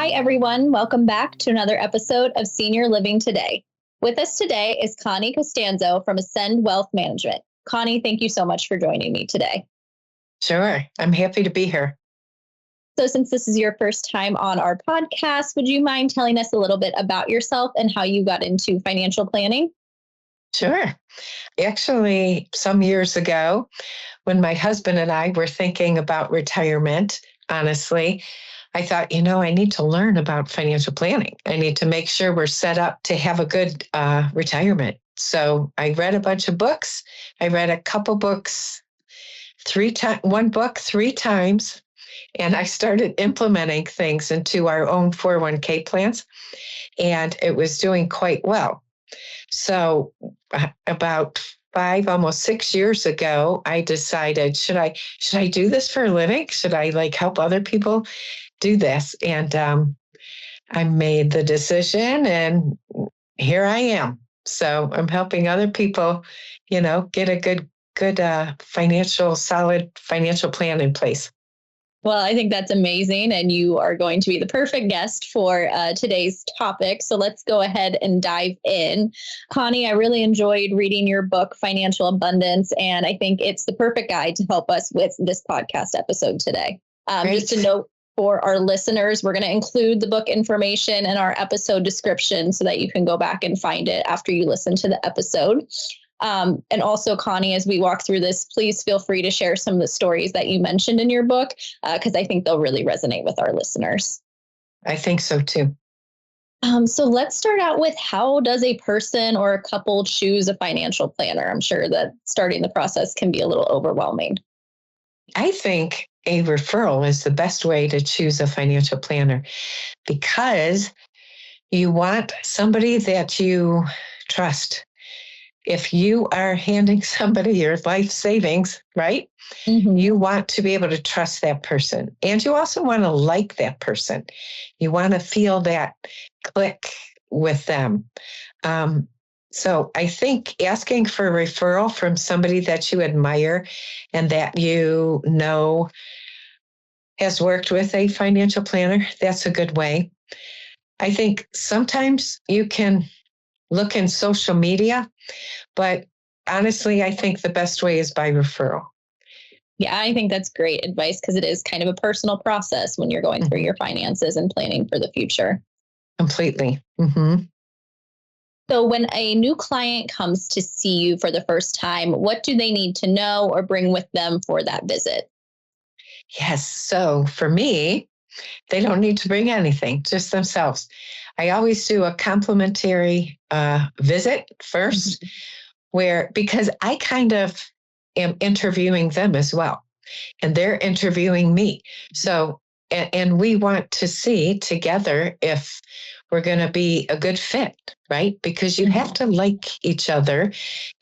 Hi, everyone. Welcome back to another episode of Senior Living Today. With us today is Connie Costanzo from Ascend Wealth Management. Connie, thank you so much for joining me today. Sure. I'm happy to be here. So since this is your first time on our podcast, would you mind telling us a little bit about yourself and how you got into financial planning? Sure. Actually, some years ago, when my husband and I were thinking about retirement, honestly, I thought, I need to learn about financial planning. I need to make sure we're set up to have a good retirement. So I read a bunch of books. I read a couple books, one book 3 times, and I started implementing things into our own 401k plans, and it was doing quite well. So about 5, almost 6 years ago, I decided, should I do this for a living? Should I help other people do this? And I made the decision, and here I am. So I'm helping other people, get a good solid financial plan in place. Well, I think that's amazing, and you are going to be the perfect guest for today's topic. So let's go ahead and dive in. Connie, I really enjoyed reading your book, Financial Abundance, and I think it's the perfect guide to help us with this podcast episode today. Just a note for our listeners, we're going to include the book information in our episode description so that you can go back and find it after you listen to the episode. And also, Connie, as we walk through this, please feel free to share some of the stories that you mentioned in your book, because I think they'll really resonate with our listeners. I think so, too. So let's start out with, how does a person or a couple choose a financial planner? I'm sure that starting the process can be a little overwhelming. I think a referral is the best way to choose a financial planner, because you want somebody that you trust. If you are handing somebody your life savings, right? Mm-hmm. You want to be able to trust that person. And you also want to like that person. You want to feel that click with them. So I think asking for a referral from somebody that you admire and that you know has worked with a financial planner, that's a good way. I think sometimes you can look in social media, but honestly, I think the best way is by referral. Yeah, I think that's great advice, because it is kind of a personal process when you're going through your finances and planning for the future. Completely. Mm-hmm. So when a new client comes to see you for the first time, what do they need to know or bring with them for that visit? Yes. So for me, they don't need to bring anything, just themselves. I always do a complimentary visit first, because I kind of am interviewing them as well, and they're interviewing me. So, and we want to see together if we're going to be a good fit, right? Because you have to like each other,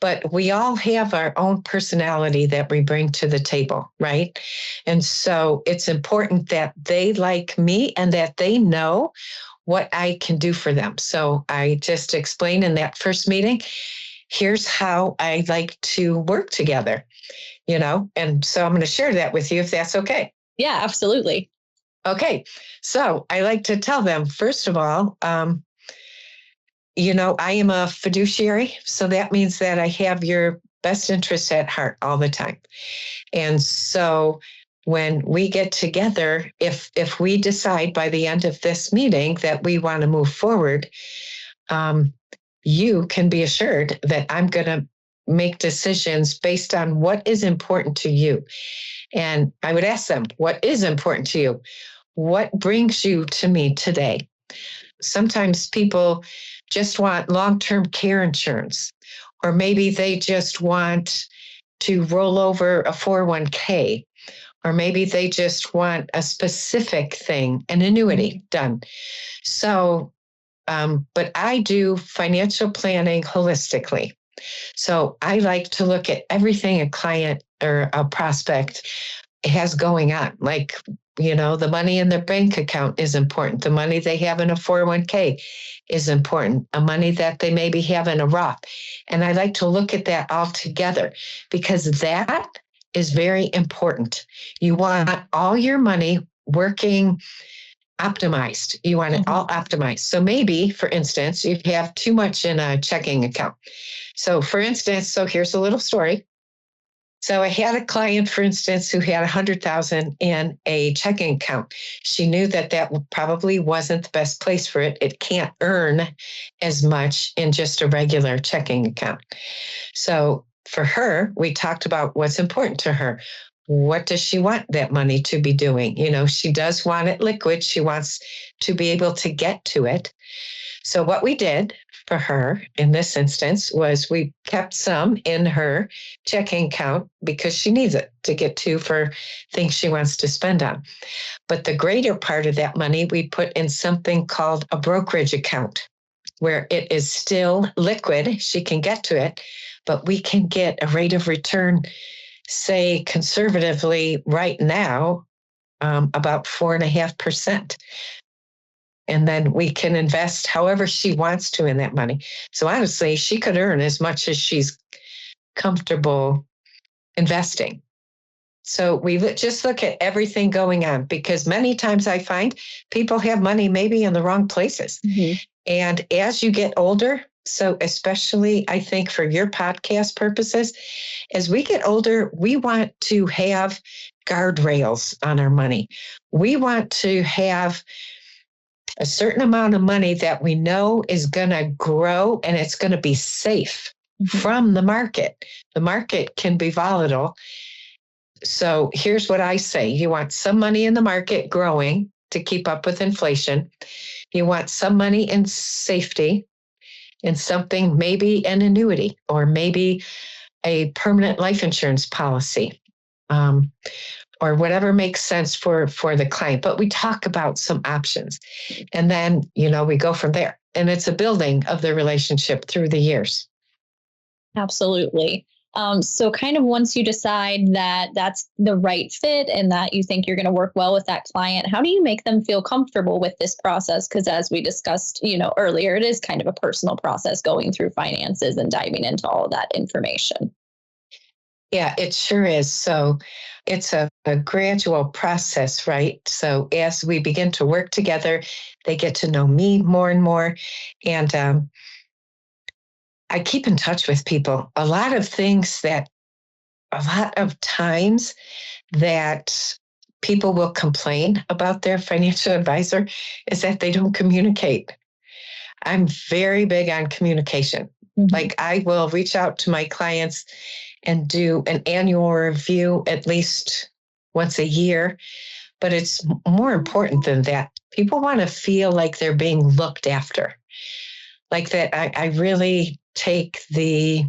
but we all have our own personality that we bring to the table, right? And so it's important that they like me and that they know what I can do for them. So I just explain in that first meeting, here's how I like to work together, and so I'm going to share that with you if that's okay. Yeah, absolutely. Okay. So I like to tell them, first of all, I am a fiduciary. So that means that I have your best interests at heart all the time. And so when we get together, if we decide by the end of this meeting that we want to move forward, you can be assured that I'm going to make decisions based on what is important to you. And I would ask them, what is important to you? What brings you to me today? Sometimes people just want long-term care insurance, or maybe they just want to roll over a 401k, or maybe they just want a specific thing, an annuity done. So, but I do financial planning holistically. So I like to look at everything a client or a prospect has going on. The money in their bank account is important. The money they have in a 401k is important. A money that they maybe have in a Roth. And I like to look at that all together, because that is very important. You want all your money working optimized. You want it all optimized. So maybe, for instance, you have too much in a checking account. So for instance, so here's a little story. So I had a client, for instance, who had 100,000 in a checking account. She knew that that probably wasn't the best place for it. It can't earn as much in just a regular checking account. So for her, we talked about what's important to her. What does she want that money to be doing? You know, she does want it liquid. She wants to be able to get to it. So what we did for her in this instance was we kept some in her checking account because she needs it to get to for things she wants to spend on. But the greater part of that money we put in something called a brokerage account, where it is still liquid. She can get to it, but we can get a rate of return, say conservatively right now, about 4.5%. And then we can invest however she wants to in that money. So honestly, she could earn as much as she's comfortable investing. So we just look at everything going on, because many times I find people have money maybe in the wrong places. And as you get older, so especially I think for your podcast purposes, as we get older, we want to have guardrails on our money. We want to have a certain amount of money that we know is going to grow and it's going to be safe from the market. The market can be volatile. So here's what I say. You want some money in the market growing to keep up with inflation. You want some money in safety, in something, maybe an annuity or maybe a permanent life insurance policy. Or whatever makes sense for the client. But we talk about some options. And then, you know, we go from there. And it's a building of the relationship through the years. Absolutely. So kind of once you decide that that's the right fit and that you think you're going to work well with that client, how do you make them feel comfortable with this process? Because as we discussed, you know, earlier, it is kind of a personal process going through finances and diving into all of that information. Yeah, it sure is. So it's a gradual process, right? So as we begin to work together, they get to know me more and more. And I keep in touch with people. A lot of times that people will complain about their financial advisor is that they don't communicate. I'm very big on communication. Like I will reach out to my clients and do an annual review at least once a year. But it's more important than that. People want to feel like they're being looked after, like that I really take the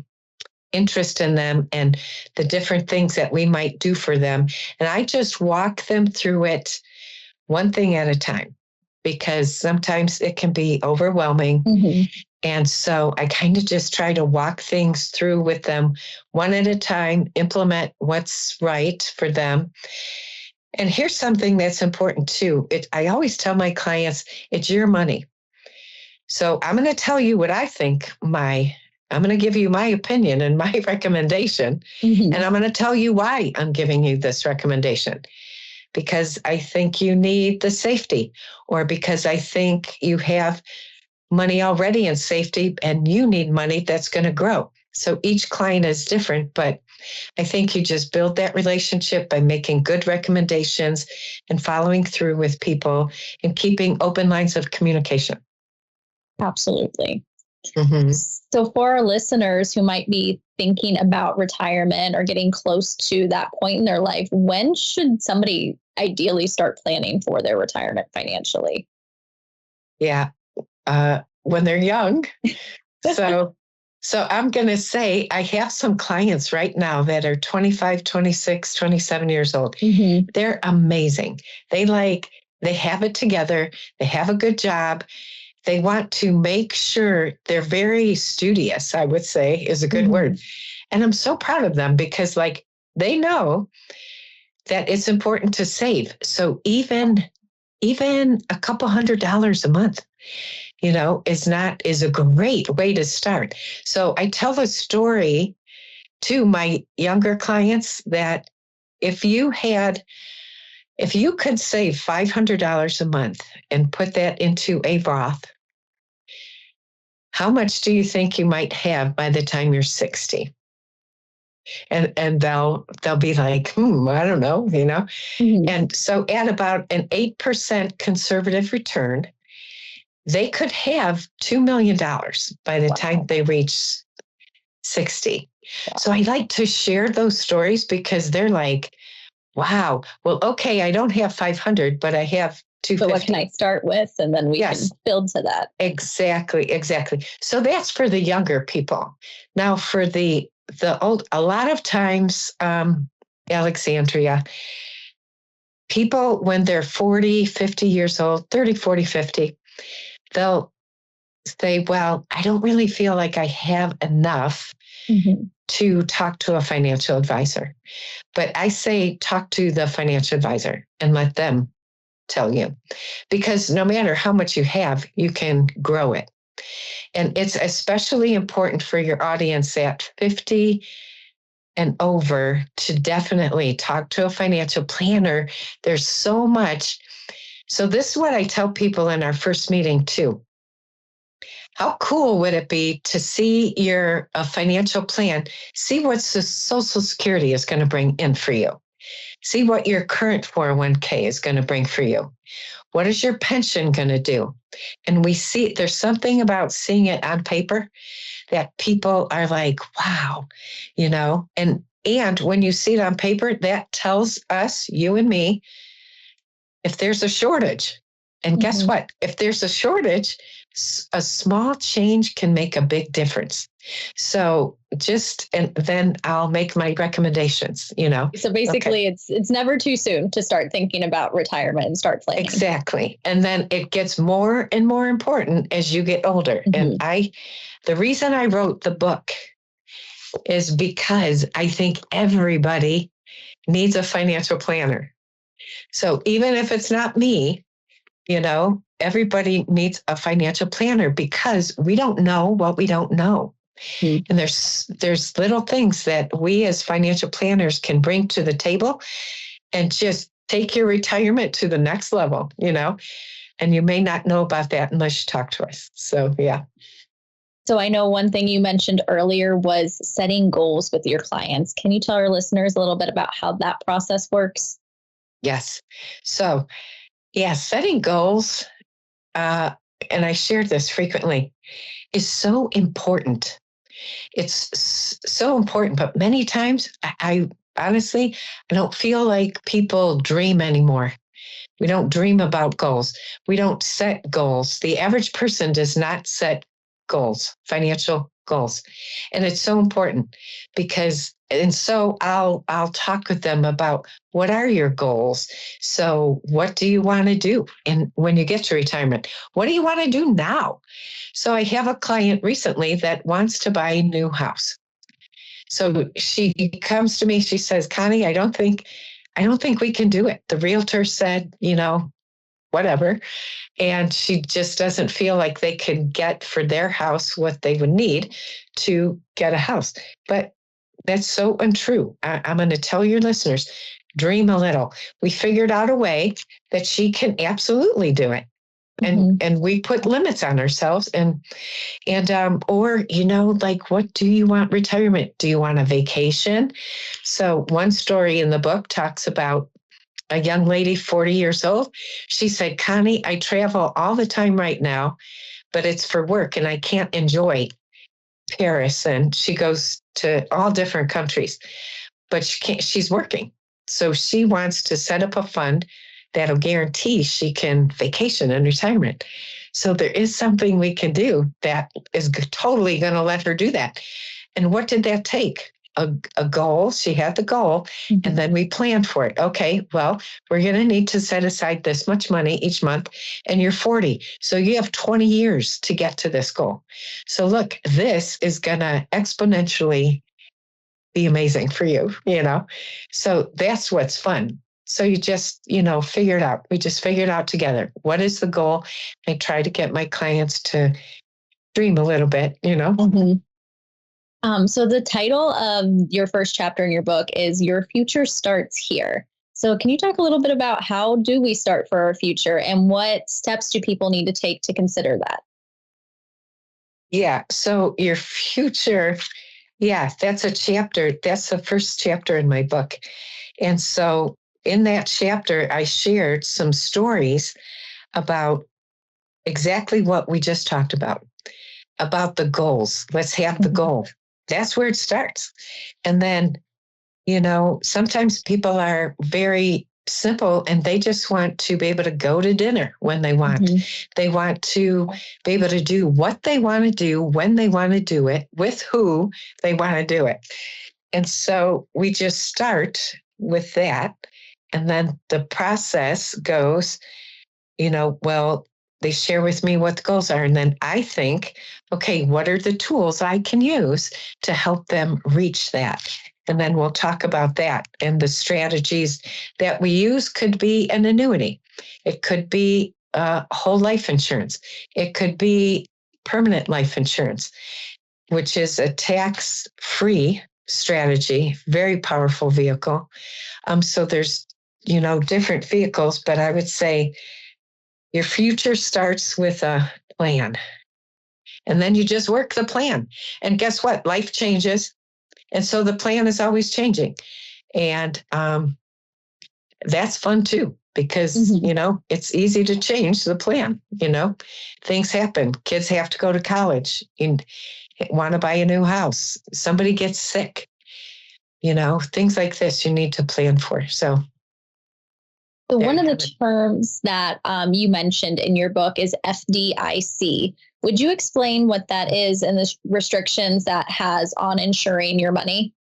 interest in them and the different things that we might do for them. And I just walk them through it one thing at a time, because sometimes it can be overwhelming. And so I kind of just try to walk things through with them one at a time, implement what's right for them. And here's something that's important too. I always tell my clients, it's your money. So I'm going to tell you what I think I'm going to give you my opinion and my recommendation. And I'm going to tell you why I'm giving you this recommendation. Because I think you need the safety, or because I think you have money already in safety and you need money that's going to grow. So each client is different, but I think you just build that relationship by making good recommendations and following through with people and keeping open lines of communication. Absolutely. So for our listeners who might be thinking about retirement or getting close to that point in their life, when should somebody ideally start planning for their retirement financially? Yeah. When they're young. So I'm going to say I have some clients right now that are 25, 26, 27 years old. They're amazing. They have it together. They have a good job. They want to make sure they're very studious, I would say is a good word. And I'm so proud of them because they know that it's important to save. So even a couple $100 a month, is a great way to start. So I tell a story to my younger clients that if you had If you could save $500 a month and put that into a Roth, how much do you think you might have by the time you're 60? And they'll be like, I don't know, Mhm. And so at about an 8% conservative return, they could have $2 million by the time they reach 60. Wow. So I like to share those stories because they're like, wow, well, okay, I don't have 500, but I have 250. So what can I start with? And then we can build to that. Exactly. So that's for the younger people. Now for the old, a lot of times, Alexandria, people, when they're 40, 50 years old, 30, 40, 50, they'll say, well, I don't really feel like I have enough to talk to a financial advisor. But I say, talk to the financial advisor and let them tell you. Because no matter how much you have, you can grow it. And it's especially important for your audience at 50 and over to definitely talk to a financial planner. There's so much. So this is what I tell people in our first meeting too. How cool would it be to see your financial plan, see what Social Security is going to bring in for you, see what your current 401k is going to bring for you. What is your pension going to do? And we see there's something about seeing it on paper that people are like, wow, and when you see it on paper, that tells us, you and me, if there's a shortage. And guess what? If there's a shortage, a small change can make a big difference. So and then I'll make my recommendations, So basically it's never too soon to start thinking about retirement and start planning. Exactly. And then it gets more and more important as you get older. And the reason I wrote the book is because I think everybody needs a financial planner. So even if it's not me, everybody needs a financial planner because we don't know what we don't know. And there's little things that we as financial planners can bring to the table and just take your retirement to the next level, and you may not know about that unless you talk to us. So, yeah. So I know one thing you mentioned earlier was setting goals with your clients. Can you tell our listeners a little bit about how that process works? Yes. So, setting goals, and I share this frequently, is so important. It's so important, but many times I honestly, I don't feel like people dream anymore. We don't dream about goals. We don't set goals. The average person does not set goals, financial goals. And it's so important so I'll talk with them about what are your goals? So what do you want to do? And when you get to retirement, what do you want to do now? So I have a client recently that wants to buy a new house. So she comes to me, she says, Connie, I don't think we can do it. The realtor said, whatever. And she just doesn't feel like they can get for their house what they would need to get a house. But that's so untrue. I'm going to tell your listeners, dream a little. We figured out a way that she can absolutely do it. And we put limits on ourselves or, like, what do you want retirement? Do you want a vacation? So one story in the book talks about a young lady, 40 years old. She said, Connie, I travel all the time right now, but it's for work and I can't enjoy Paris. And she goes to all different countries, but she's working. So she wants to set up a fund that'll guarantee she can vacation in retirement. So there is something we can do that is totally going to let her do that. And what did that take? A goal. She had the goal, and then we planned for it. Okay, well, we're going to need to set aside this much money each month, and you're 40. So you have 20 years to get to this goal. So look, this is going to exponentially be amazing for you, So that's what's fun. So you just, figure it out. We just figured out together. What is the goal? I try to get my clients to dream a little bit, So the title of your first chapter in your book is Your Future Starts Here. So can you talk a little bit about how do we start for our future and what steps do people need to take to consider that? Yeah. So your future, yeah, that's a chapter. That's the first chapter in my book. And so in that chapter, I shared some stories about exactly what we just talked about the goals. Let's have the goal. That's where it starts. And then, sometimes people are very simple and they just want to be able to go to dinner when they want. Mm-hmm. They want to be able to do what they want to do, when they want to do it, with who they want to do it. And so we just start with that. And then the process goes, well, they share with me what the goals are. And then I think, okay, what are the tools I can use to help them reach that? And then we'll talk about that. And the strategies that we use could be an annuity. It could be whole life insurance. It could be permanent life insurance, which is a tax-free strategy, very powerful vehicle. So there's, different vehicles, but I would say your future starts with a plan. And then you just work the plan. And guess what? Life changes. And so the plan is always changing. And that's fun too, because, it's easy to change the plan. Things happen. Kids have to go to college. You want to buy a new house. Somebody gets sick. Things like this you need to plan for. So one of the terms that you mentioned in your book is FDIC. Would you explain what that is and the restrictions that has on insuring your money?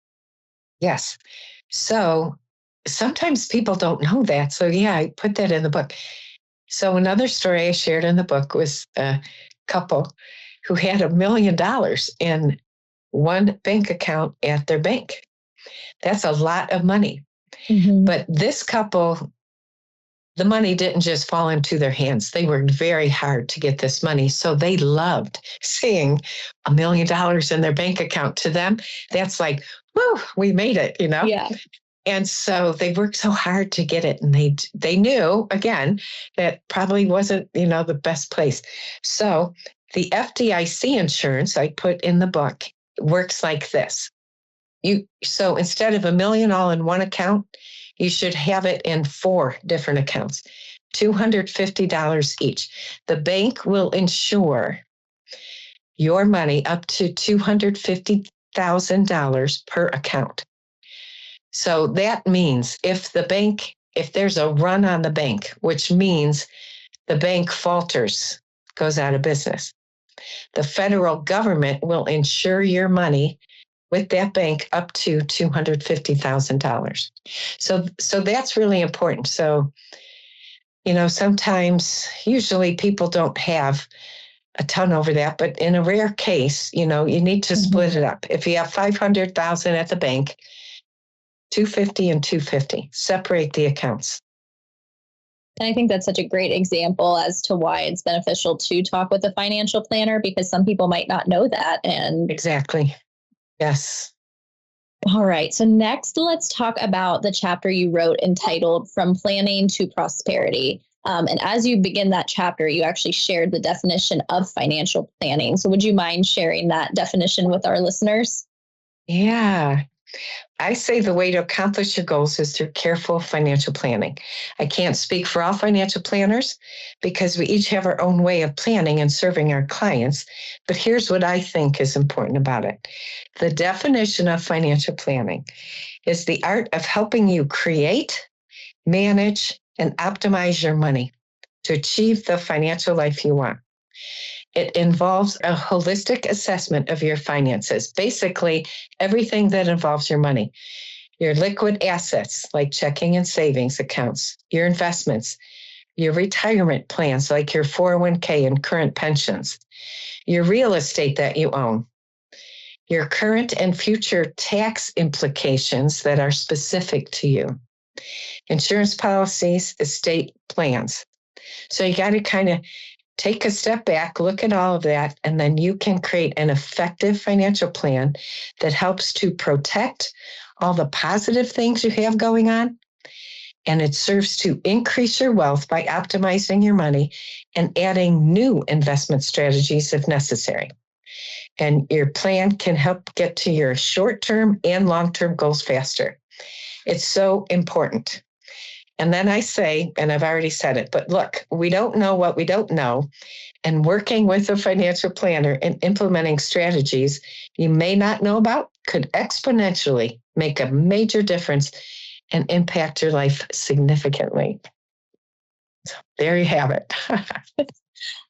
Yes. So sometimes people don't know that. So yeah, I put that in the book. So another story I shared in the book was a couple who had $1 million in one bank account at their bank. That's a lot of money. Mm-hmm. But this couple, the money didn't just fall into their hands. They worked very hard to get this money. So they loved seeing $1 million in their bank account. To them, that's like, whoo, we made it, Yeah. And so they worked so hard to get it. And they knew, again, that probably wasn't, the best place. So the FDIC insurance I put in the book works like this. So instead of $1 million all in one account, you should have it in 4 different accounts, $250 each. The bank will insure your money up to $250,000 per account. So that means if there's a run on the bank, which means the bank falters, goes out of business, the federal government will insure your money with that bank up to $250,000. So that's really important. So, sometimes, usually people don't have a ton over that, but in a rare case, you need to split it up. If you have 500,000 at the bank, 250 and 250, separate the accounts. And I think that's such a great example as to why it's beneficial to talk with a financial planner, because some people might not know that. And exactly. Yes. All right. So next, let's talk about the chapter you wrote entitled From Planning to Prosperity. And as you begin that chapter, you actually shared the definition of financial planning. So would you mind sharing that definition with our listeners? Yeah. I say the way to accomplish your goals is through careful financial planning. I can't speak for all financial planners because we each have our own way of planning and serving our clients. But here's what I think is important about it. The definition of financial planning is the art of helping you create, manage, and optimize your money to achieve the financial life you want. It involves a holistic assessment of your finances, basically everything that involves your money, your liquid assets like checking and savings accounts, your investments, your retirement plans like your 401k and current pensions, your real estate that you own, your current and future tax implications that are specific to you, insurance policies, estate plans. So you got to kind of take a step back, look at all of that, and then you can create an effective financial plan that helps to protect all the positive things you have going on and it serves to increase your wealth by optimizing your money and adding new investment strategies if necessary. And your plan can help get to your short-term and long-term goals faster. It's so important. And then I say, and I've already said it, but look, we don't know what we don't know. And working with a financial planner and implementing strategies you may not know about could exponentially make a major difference and impact your life significantly. So there you have it.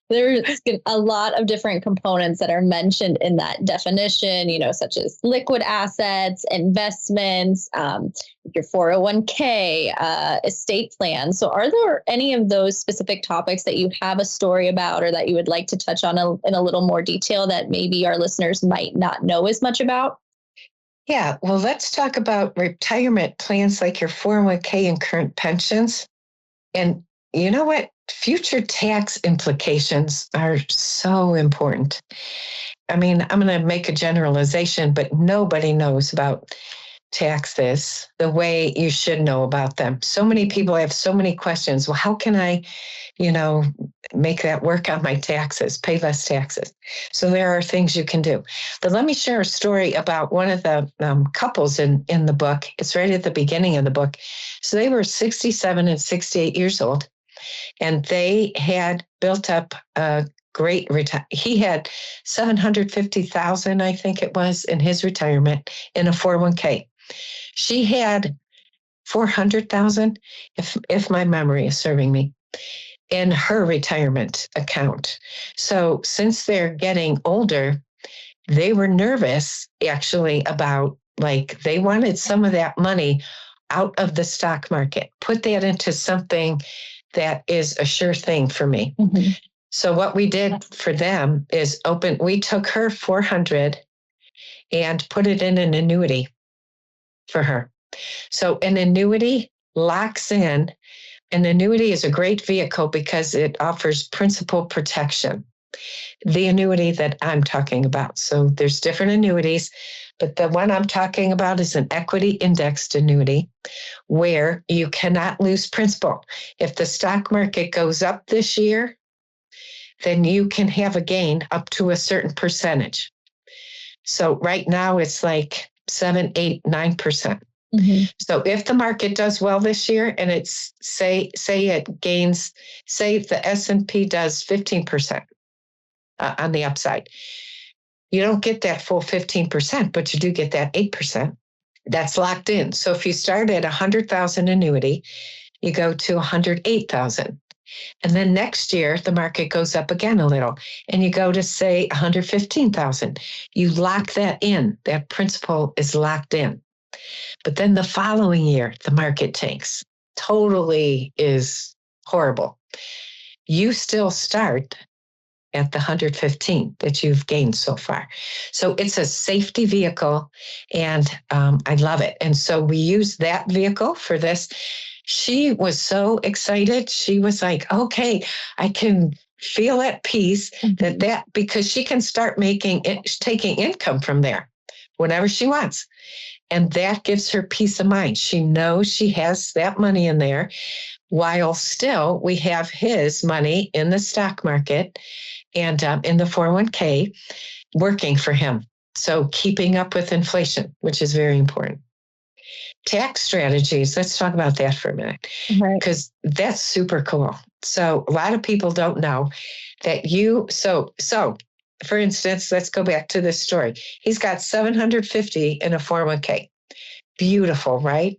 There's a lot of different components that are mentioned in that definition, such as liquid assets, investments, your 401k, estate plan. So are there any of those specific topics that you have a story about or that you would like to touch on in a little more detail that maybe our listeners might not know as much about? Yeah, well, let's talk about retirement plans like your 401k and current pensions. And you know what? Future tax implications are so important. I mean, I'm going to make a generalization, but nobody knows about taxes the way you should know about them. So many people have so many questions. Well, how can I, make that work on my taxes, pay less taxes? So there are things you can do. But let me share a story about one of the couples in the book. It's right at the beginning of the book. So they were 67 and 68 years old. And they had built up a great he had 750,000, I think it was, in his retirement in a 401k. She had 400,000, if my memory is serving me, in her retirement account. So since they're getting older, they were nervous actually about, like, they wanted some of that money out of the stock market, put that into something that is a sure thing for me. Mm-hmm. So what we did for them is we took her 400 and put it in an annuity for her. So an annuity locks in. An annuity is a great vehicle because it offers principal protection. The annuity that I'm talking about. So there's different annuities, but the one I'm talking about is an equity indexed annuity where you cannot lose principal. If the stock market goes up this year, then you can have a gain up to a certain percentage. So right now it's like 7, 8, 9%. Mm-hmm. So if the market does well this year and it's say it gains, say the S&P does 15%. On the upside. You don't get that full 15%, but you do get that 8%. That's locked in. So if you start at 100,000 annuity, you go to 108,000. And then next year, the market goes up again a little, and you go to, say, 115,000. You lock that in. That principal is locked in. But then the following year, the market tanks. Totally is horrible. You still start at the 115 that you've gained so far. So it's a safety vehicle, and I love it. And so we use that vehicle for this. She was so excited. She was like, okay, I can feel at peace that because she can start taking income from there whenever she wants. And that gives her peace of mind. She knows she has that money in there, while still we have his money in the stock market and in the 401k working for him. So keeping up with inflation, which is very important. Tax strategies, let's talk about that for a minute, because that's super cool. So a lot of people don't know that so for instance, let's go back to this story. He's got 750 in a 401k. Beautiful, right?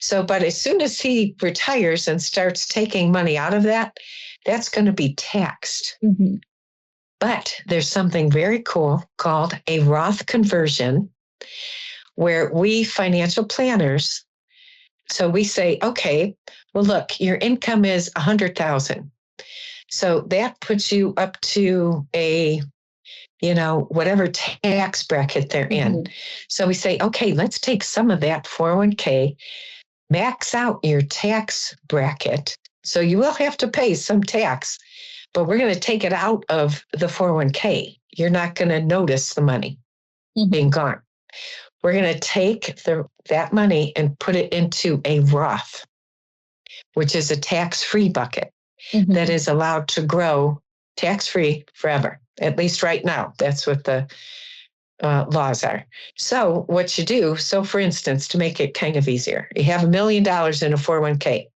So, but as soon as he retires and starts taking money out of that, that's going to be taxed. Mm-hmm. But there's something very cool called a Roth conversion, where we financial planners, so we say, okay, well, look, your income is 100,000. So that puts you up to a, whatever tax bracket they're in. So we say, okay, let's take some of that 401k, max out your tax bracket. So you will have to pay some tax, but we're going to take it out of the 401k. You're not going to notice the money being gone. We're going to take that money and put it into a Roth. which is a tax-free bucket Mhm. that is allowed to grow tax-free forever. At least right now, that's what the laws are. So what you do, so for instance, to make it kind of easier, you have $1 million in a 401k.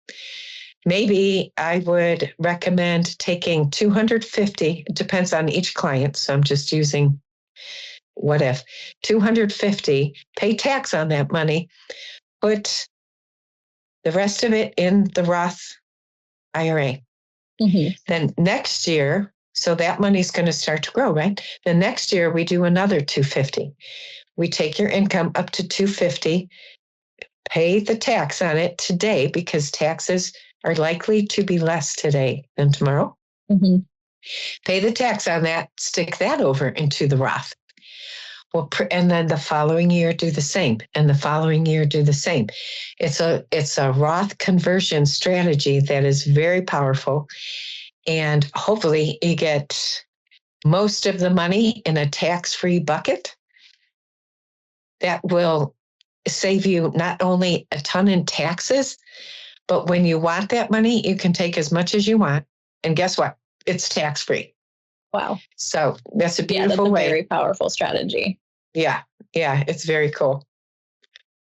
Maybe I would recommend taking 250, it depends on each client. So I'm just using 250, pay tax on that money, put the rest of it in the Roth IRA. Mhm. Then next year, so that money's going to start to grow, right? Then next year we do another 250. We take your income up to 250, pay the tax on it today because taxes are likely to be less today than tomorrow. Mhm. Pay the tax on that, stick that over into the Roth. Well, and then the following year do the same, and the following year do the same. It's a Roth conversion strategy that is very powerful, and hopefully you get most of the money in a tax-free bucket. That will save you not only a ton in taxes, but when you want that money, you can take as much as you want. And guess what? It's tax-free. Wow. So that's a beautiful that's a way. very powerful strategy. Yeah, it's very cool.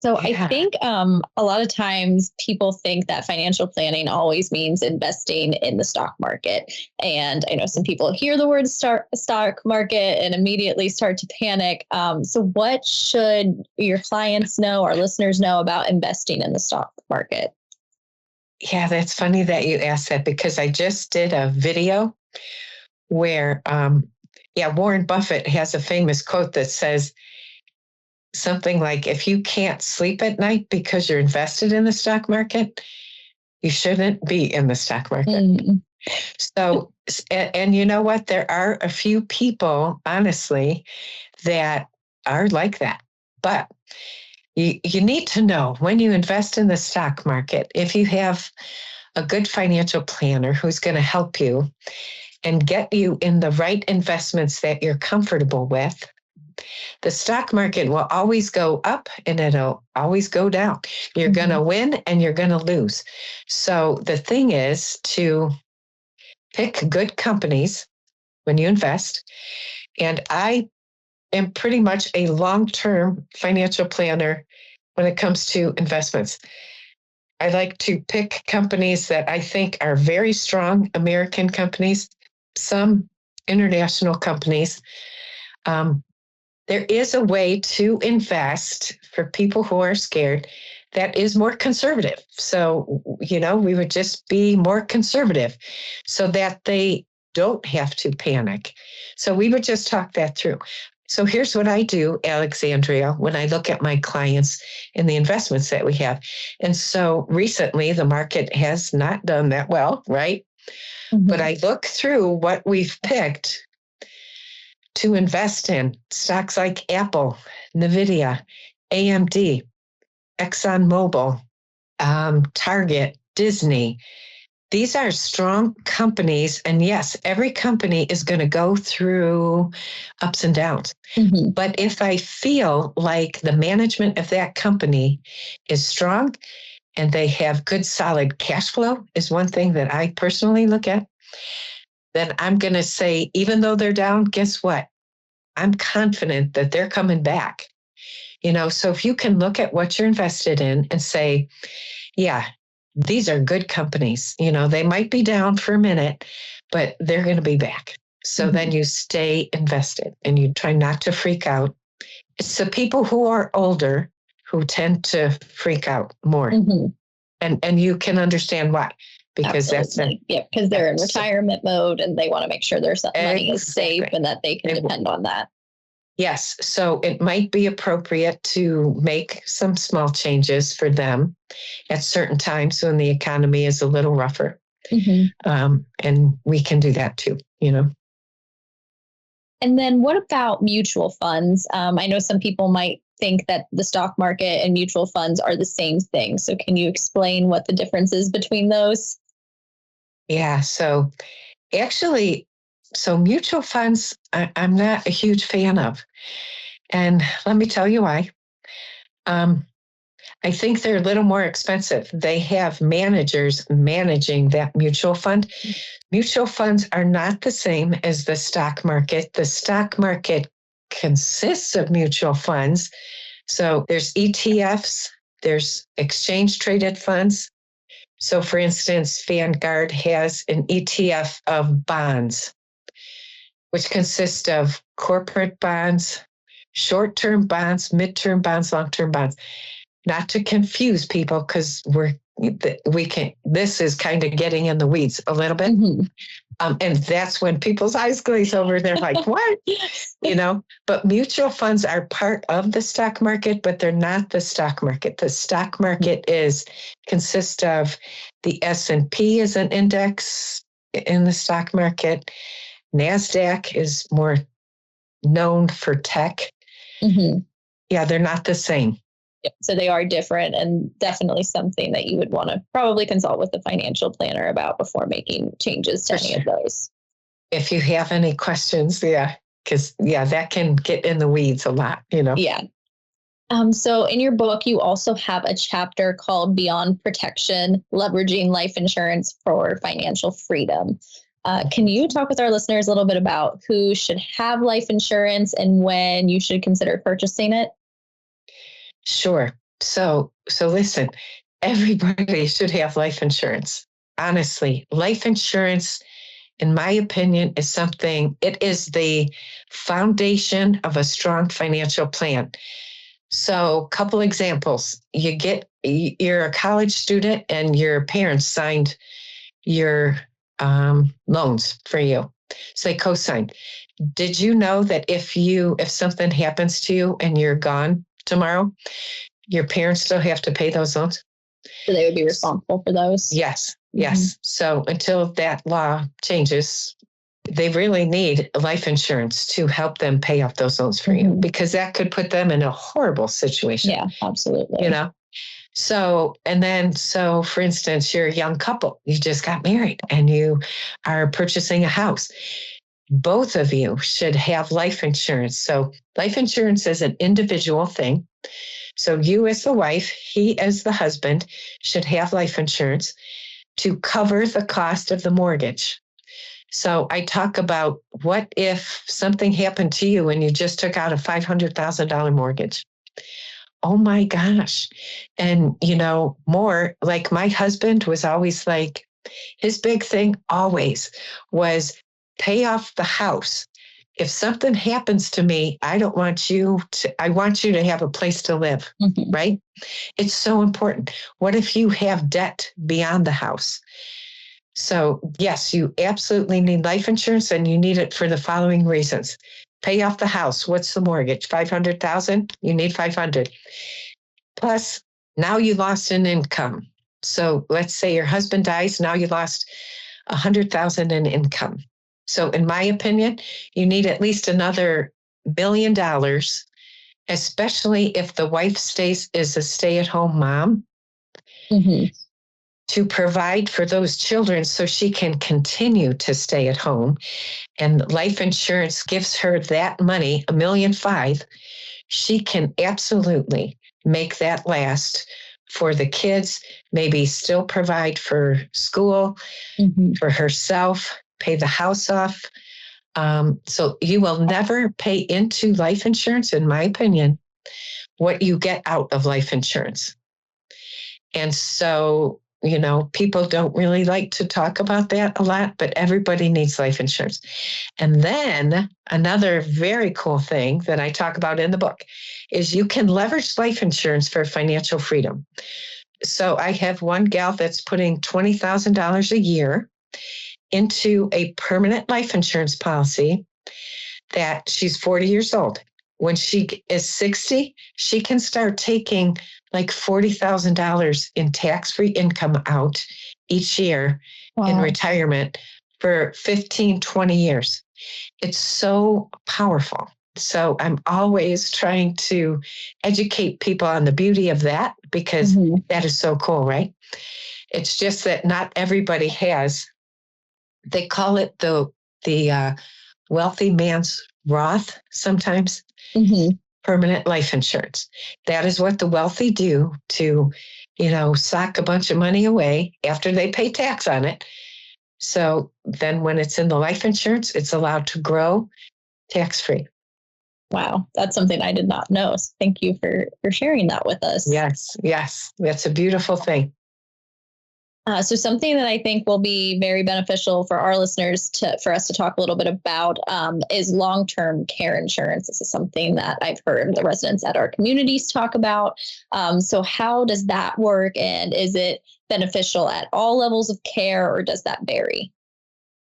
So I think a lot of times people think that financial planning always means investing in the stock market. And I know some people hear the word stock market and immediately start to panic. So what should your clients know, our listeners know about investing in the stock market? Yeah, that's funny that you asked that because I just did a video where, Warren Buffett has a famous quote that says something like, if you can't sleep at night because you're invested in the stock market, you shouldn't be in the stock market. Mm. So, and you know what? There are a few people, honestly, that are like that. But you need to know when you invest in the stock market, if you have a good financial planner who's going to help you and get you in the right investments that you're comfortable with, the stock market will always go up and it'll always go down. You're going to win and you're going to lose. So the thing is to pick good companies when you invest. And I am pretty much a long-term financial planner when it comes to investments. I like to pick companies that I think are very strong American companies, some international companies. There is a way to invest for people who are scared that is more conservative. So, we would just be more conservative so that they don't have to panic. So we would just talk that through. So here's what I do, Alexandria, when I look at my clients and the investments that we have. And so recently the market has not done that well, right? Mm-hmm. But I look through what we've picked to invest in stocks like Apple, NVIDIA, AMD, ExxonMobil, Target, Disney. These are strong companies. And yes, every company is going to go through ups and downs. Mm-hmm. But if I feel like the management of that company is strong and they have good, solid cash flow is one thing that I personally look at, then I'm going to say, even though they're down, guess what? I'm confident that they're coming back. So if you can look at what you're invested in and say, yeah, these are good companies. They might be down for a minute, but they're going to be back. So then you stay invested and you try not to freak out. It's the people who are older who tend to freak out more. Mm-hmm. And you can understand why. Because because they're in retirement mode and they want to make sure their money is safe and that they can depend on that. Yes. So it might be appropriate to make some small changes for them at certain times when the economy is a little rougher. Mm-hmm. And we can do that too, And then what about mutual funds? I know some people might think that the stock market and mutual funds are the same thing. So can you explain what the difference is between those? Yeah. So actually, mutual funds, I'm not a huge fan of. And let me tell you why. I I think they're a little more expensive. They have managers managing that mutual fund. Mutual funds are not the same as the stock market. The stock market consists of mutual funds. So there's ETFs, there's exchange traded funds. So for instance, Vanguard has an ETF of bonds, which consist of corporate bonds, short-term bonds, mid-term bonds, long-term bonds. Not to confuse people, because this is kind of getting in the weeds a little bit. Mm-hmm. And that's when people's eyes glaze over. They're like, what? But mutual funds are part of the stock market, but they're not the stock market. The stock market consists of the S&P as an index in the stock market. NASDAQ is more known for tech. Mm-hmm. Yeah, they're not the same. So they are different, and definitely something that you would want to probably consult with the financial planner about before making changes to any of those. If you have any questions, because that can get in the weeds a lot, Yeah. So in your book, you also have a chapter called Beyond Protection, Leveraging Life Insurance for Financial Freedom. Can you talk with our listeners a little bit about who should have life insurance and when you should consider purchasing it? Sure. So listen, everybody should have life insurance. Honestly, life insurance, in my opinion, it is the foundation of a strong financial plan. So a couple examples. You're a college student and your parents signed your loans for you. So they co-signed. Did you know that if something happens to you and you're gone tomorrow, your parents still have to pay those loans? So they would be responsible for those? Yes. So until that law changes, they really need life insurance to help them pay off those loans for you, because that could put them in a horrible situation. Yeah, absolutely. So for instance, you're a young couple, you just got married and you are purchasing a house. Both of you should have life insurance. So life insurance is an individual thing. So you as the wife, he as the husband should have life insurance to cover the cost of the mortgage. So I talk about, what if something happened to you and you just took out a $500,000 mortgage? Oh my gosh. And, more like my husband was always like, his big thing always was pay off the house. If something happens to me, I want you to have a place to live, right? It's so important. What if you have debt beyond the house? So yes, you absolutely need life insurance, and you need it for the following reasons. Pay off the house. What's the mortgage? 500,000? You need 500. Plus, now you lost an income. So let's say your husband dies. Now you lost 100,000 in income. So in my opinion, you need at least another $1 million, especially if the wife is a stay-at-home mom, to provide for those children so she can continue to stay at home. And life insurance gives her that money, $1.5 million. She can absolutely make that last for the kids, maybe still provide for school, for herself, pay the house off. So you will never pay into life insurance, in my opinion, what you get out of life insurance. And so, people don't really like to talk about that a lot, but everybody needs life insurance. And then another very cool thing that I talk about in the book is you can leverage life insurance for financial freedom. So I have one gal that's putting $20,000 a year into a permanent life insurance policy that she's 40 years old. When she is 60, she can start taking like $40,000 in tax-free income out each year in retirement for 15, 20 years. It's so powerful. So I'm always trying to educate people on the beauty of that, because that is so cool, right? It's just that not everybody has. They call it the wealthy man's Roth sometimes. permanent life insurance. That is what the wealthy do to, sock a bunch of money away after they pay tax on it. So then when it's in the life insurance, it's allowed to grow tax-free. Wow, that's something I did not know. So thank you for sharing that with us. Yes, that's a beautiful thing. So something that I think will be very beneficial for our listeners for us to talk a little bit about is long-term care insurance. This is something that I've heard the residents at our communities talk about. So how does that work? And is it beneficial at all levels of care, or does that vary?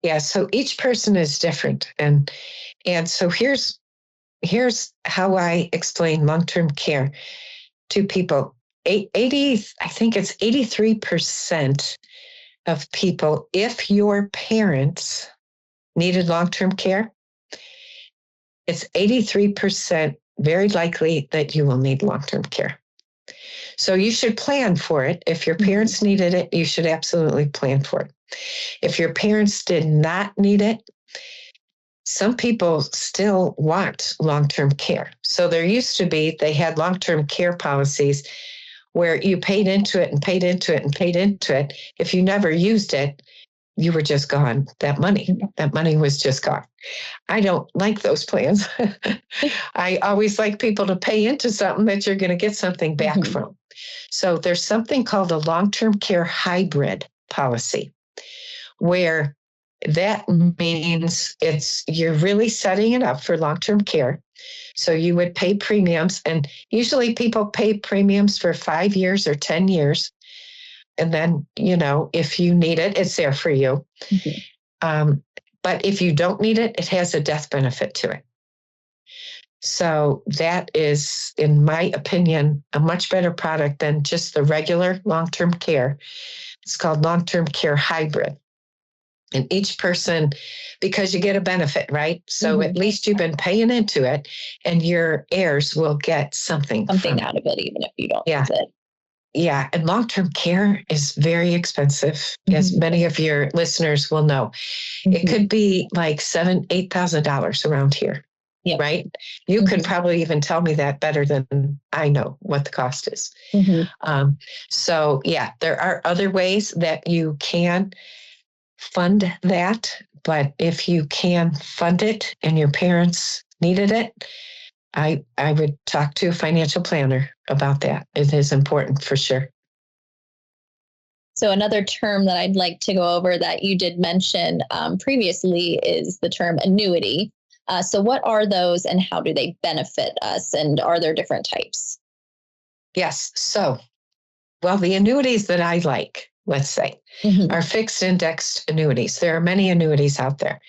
Yeah, so each person is different. And so here's how I explain long-term care to people. 80, I think it's 83% of people, if your parents needed long-term care, it's 83% very likely that you will need long-term care. So you should plan for it. If your parents needed it, you should absolutely plan for it. If your parents did not need it, some people still want long-term care. So there used to be, they had long-term care policies where you paid into it and paid into it and paid into it. If you never used it, you were just gone. That money was just gone. I don't like those plans. I always like people to pay into something that you're going to get something back from. So there's something called a long-term care hybrid policy, where that means you're really setting it up for long-term care. So you would pay premiums, and usually people pay premiums for 5 years or 10 years. And then, if you need it, it's there for you. But if you don't need it, it has a death benefit to it. So that is, in my opinion, a much better product than just the regular long-term care. It's called long-term care hybrid. And each person, because you get a benefit, right? So at least you've been paying into it, and your heirs will get something out of it, even if you don't use it. Yeah. And long-term care is very expensive, as many of your listeners will know. It could be like $7,000, $8,000 around here, right? You could probably even tell me that better than I know what the cost is. So yeah, there are other ways that you can fund that, but if you can fund it and your parents needed it, I would talk to a financial planner about that. It is important for sure. So another term that I'd like to go over that you did mention previously is the term annuity. So what are those, and how do they benefit us? And are there different types? Yes. So, the annuities that I like, let's say, are fixed indexed annuities. There are many annuities out there,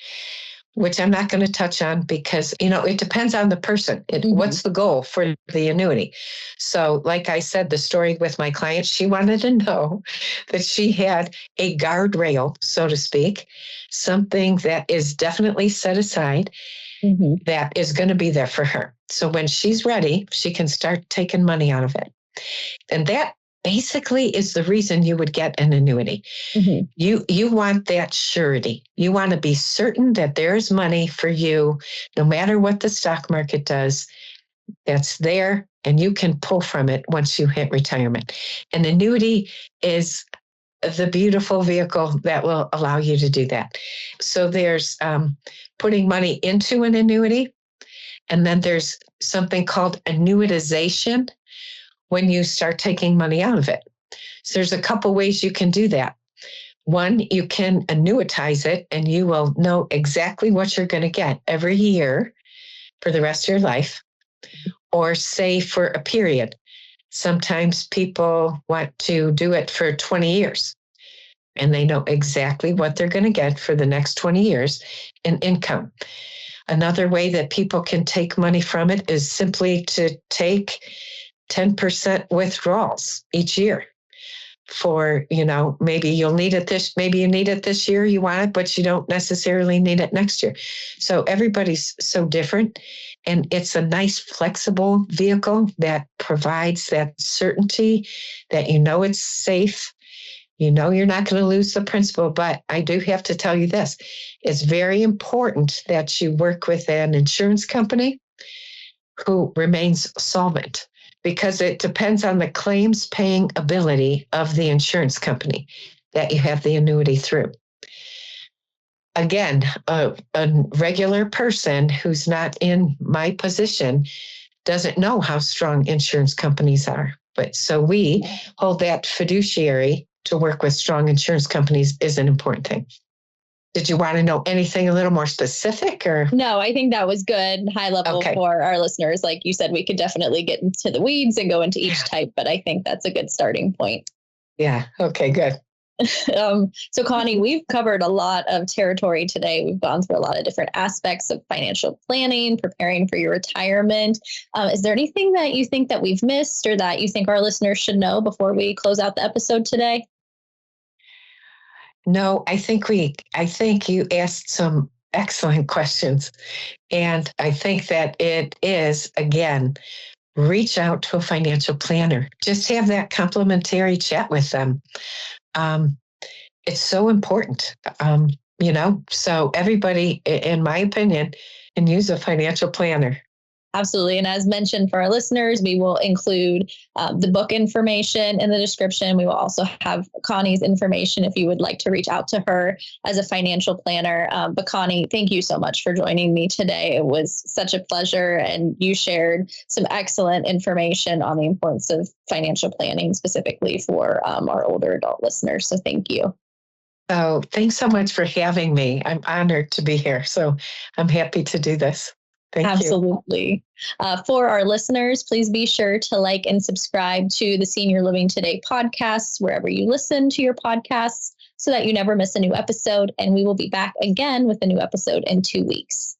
which I'm not going to touch on because, it depends on the person. What's the goal for the annuity? So like I said, the story with my client, she wanted to know that she had a guardrail, so to speak, something that is definitely set aside that is going to be there for her. So when she's ready, she can start taking money out of it. And that basically is the reason you would get an annuity. You want that surety. You want to be certain that there's money for you, no matter what the stock market does, that's there, and you can pull from it once you hit retirement. An annuity is the beautiful vehicle that will allow you to do that. So there's putting money into an annuity, and then there's something called annuitization, when you start taking money out of it. So there's a couple ways you can do that. One, you can annuitize it, and you will know exactly what you're going to get every year for the rest of your life, or say for a period. Sometimes people want to do it for 20 years, and they know exactly what they're going to get for the next 20 years in income. Another way that people can take money from it is simply to take 10% withdrawals each year for, maybe you'll need it maybe you need it this year, you want it, but you don't necessarily need it next year. So everybody's so different, and it's a nice flexible vehicle that provides that certainty that it's safe. You're not going to lose the principal, but I do have to tell you this. It's very important that you work with an insurance company who remains solvent, because it depends on the claims paying ability of the insurance company that you have the annuity through. Again, a regular person who's not in my position doesn't know how strong insurance companies are. But so we hold that fiduciary to work with strong insurance companies is an important thing. Did you want to know anything a little more specific or? No, I think that was good, high level for our listeners. Like you said, we could definitely get into the weeds and go into each type, but I think that's a good starting point. Yeah. Okay, good. So Connie, we've covered a lot of territory today. We've gone through a lot of different aspects of financial planning, preparing for your retirement. Is there anything that you think that we've missed or that you think our listeners should know before we close out the episode today? No, I think you asked some excellent questions. And I think that it is, again, reach out to a financial planner. Just have that complimentary chat with them. It's so important, so everybody, in my opinion, can use a financial planner. Absolutely. And as mentioned for our listeners, we will include the book information in the description. We will also have Connie's information if you would like to reach out to her as a financial planner. But Connie, thank you so much for joining me today. It was such a pleasure. And you shared some excellent information on the importance of financial planning, specifically for our older adult listeners. So thank you. Oh, thanks so much for having me. I'm honored to be here. So I'm happy to do this. Thank you. Absolutely. For our listeners, please be sure to like and subscribe to the Senior Living Today podcast, wherever you listen to your podcasts, so that you never miss a new episode. And we will be back again with a new episode in 2 weeks.